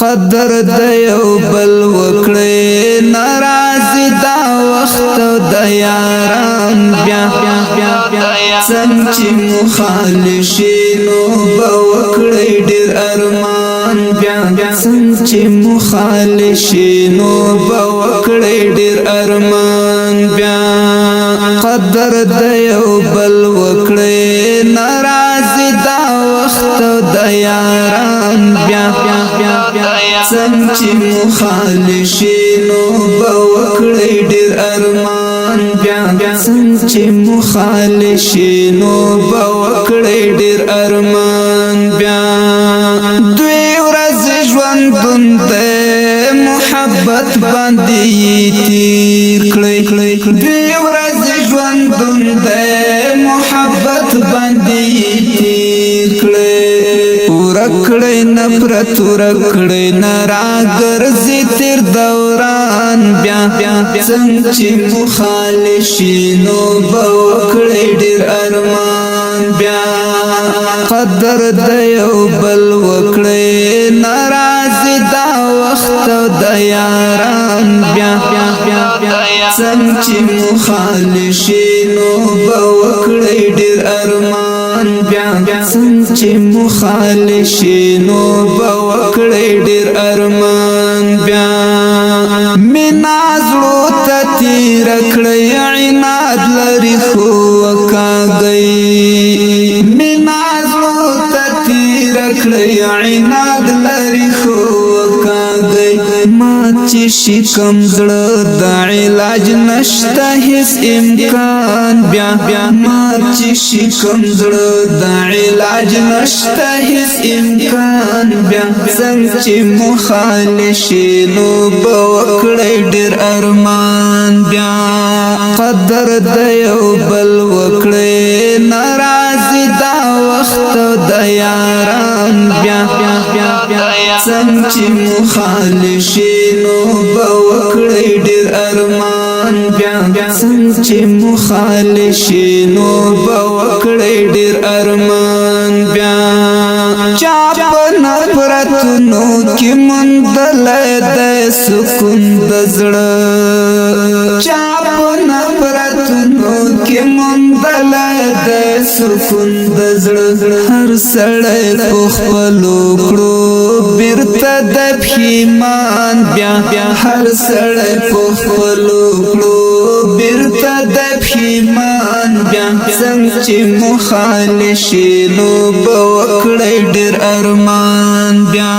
قدر د یو بل وکړې ناراضي دا وخت د یاران بیا څنګه چې مخالشینو به وکړې ډېر ارمان بیا څنګه چې مخالشینو به وکړې ډېر ارمان بیا قدر د یو بل وکړې ناراضي دا وخت د یاران بیا څنګه چې مخالشینو به وکړې ډېر ارمان بیا څنګه چې مخالشینو به وکړې ډېر ارمان بیا دوی ورځې ژوندون د محبت باندې تیر کړی دوی ورځې ژوندون د محبت باندې تیر کړی ورکړې نفرت ورکړې ناراګرځي تیر دوران بیا څنګه چې مخالشینو به وکړې ډېر ارمان بیا قدر د یو بل وکړې ناراضي دا وخت د یاران بیا څنګه چې مخالشینو به وکړې ډېر ارمان بیا څنګه چې مخالشینو به وکړې ډېر ارمان بیا مینا زړو ته تیر کړی عناد لري خو وکاږئ مینا زړو ته تیر کړی عناد لري خو وکاږئ ما چې شکم زړه د علاج نشته هیڅ امکان بیا ما چې شکم زړه د علاج نشته هیڅ امکان بیا څنګه چې مخالشینو به وکړې ډېر ارمان بیا قدر د یو بل وکړې ناراضي دا وخت د یاران بیا څنګه چې مخالشینو به وکړې ډېر ارمان بیا څنګه چې مخالشینو به وکړې ډېر ارمان بیا چا په نفرتونو کې موندلی د سکون د زړه چا په نفرتونو کې موندلی د سکون د زړه هر سړی په خپلو کړو بیرته د پښیمان بیا هر سړی په خپلو کړو بیرته د پښیمان بیا څنګه چې مخالشینو به وکړې ډېر ارمان بیا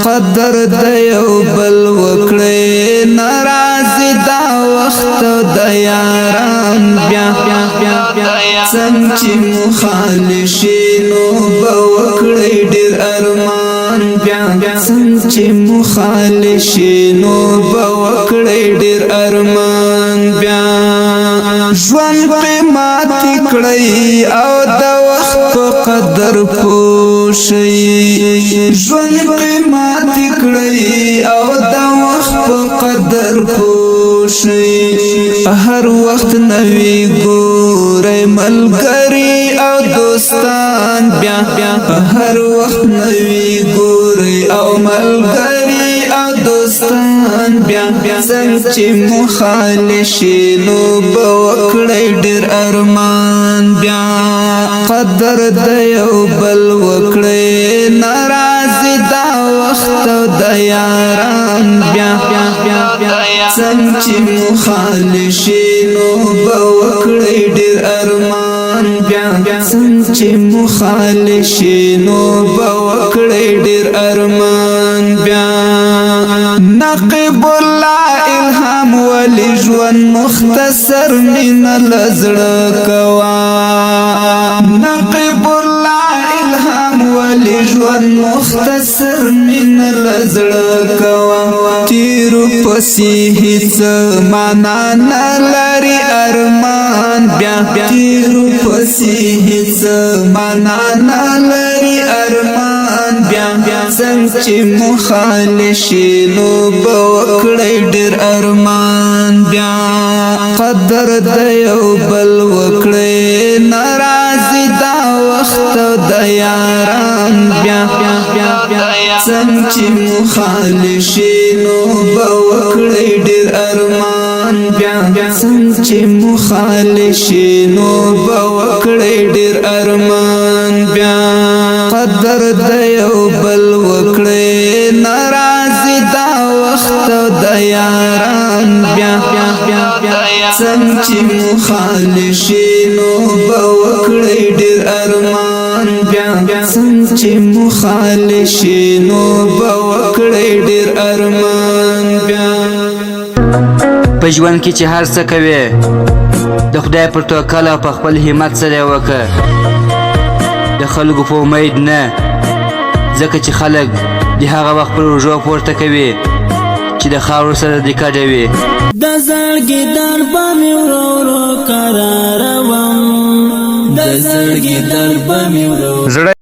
قدر د یو بل وکړې ناراضي دا وخت د یاران بیا څنګه چې مخالشینو به وکړې ډېر ارمان بیا څنګه چې مخالشینو به وکړې ډېر ارمان بیا ژوند قیمت کړی او د وخت په قدر پوه شئ ژوند قیمت کړی او د وخت په قدر پوه شئ هر وخت نوی ګورئ ملګري او دوستان بیا هر وخت نوی ګورئ او ملګري او دوستان بیا څنګه چې مخالشینو به وکړې ډېر ارمان بیا قدر د یو بل وکړې ناراضي دا وخت د یاران بیا څنګه چې مخالشینو به وکړې ډېر ارمان بیا څنګه چې مخالشینو به وکړې ډېر ارمان بیا نقیب الله الهام ولی ژوند مختصر من لزړه کوا نقیب الله الهام ولی ژوند مختصر من لزړه کوا تیر پسې هیڅ معنا نه لري ارمان بیا تیر پسې هیڅ معنا نه لري ارمان بیا څنګه چې مخالشینو به وکړې ډېر ارمان بیا قدر د یو بل وکړې ناراضي دا وخت وخت د یاران بیا څنګه چې مخالشینو به وکړی ډېر ارمان بیا څنګه چې مخالشینو به وکړی ډېر ارمان بیا قدر د یو بل وکړی ناراضي دا وخت د یاران بیا څنګه چې مخالشینو به وکړی ډېر ارمان بیا څنګه چې مخالشینو به وکړی ډېر ارمان بیا په ژوند کې چې هر څه کوې د خدای پر توکل او په خپل همت سره یې وکړه د خلکو په امید نه ځکه چې خلک د هغه وخت پر اوږو پورته کوي چې د خاورو سره دې کډه وي د زړګي در به مې ورو ورو قراروم د زړګي در به مې ورو